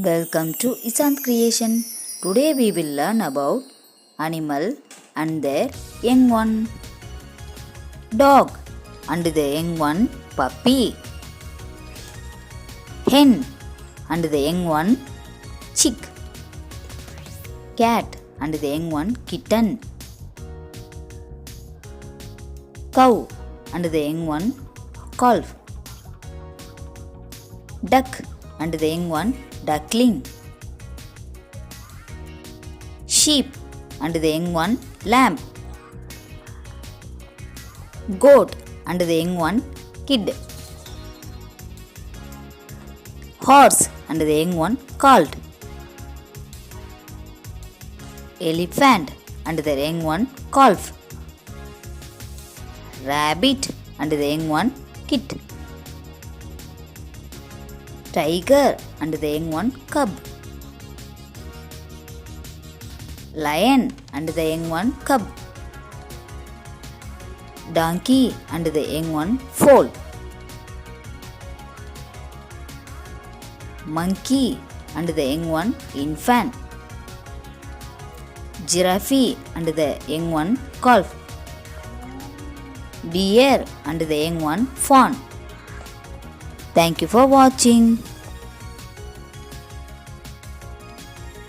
Welcome to ishanth creation. Today we will learn about animal and their young one. Dog and the young one puppy. Hen and the young one chick. Cat and the young one kitten. Cow and the young one calf. Duck and the young one duckling. Sheep and the young one lamb. Goat and the young one kid. Horse and the young one colt. Elephant and the young one calf. Rabbit and the young one kit. Tiger and the young one cub. Lion and the young one cub. Donkey and the young one foal. Monkey and the young one infant. Giraffe and the young one calf. Deer and the young one fawn. Thank you for watching.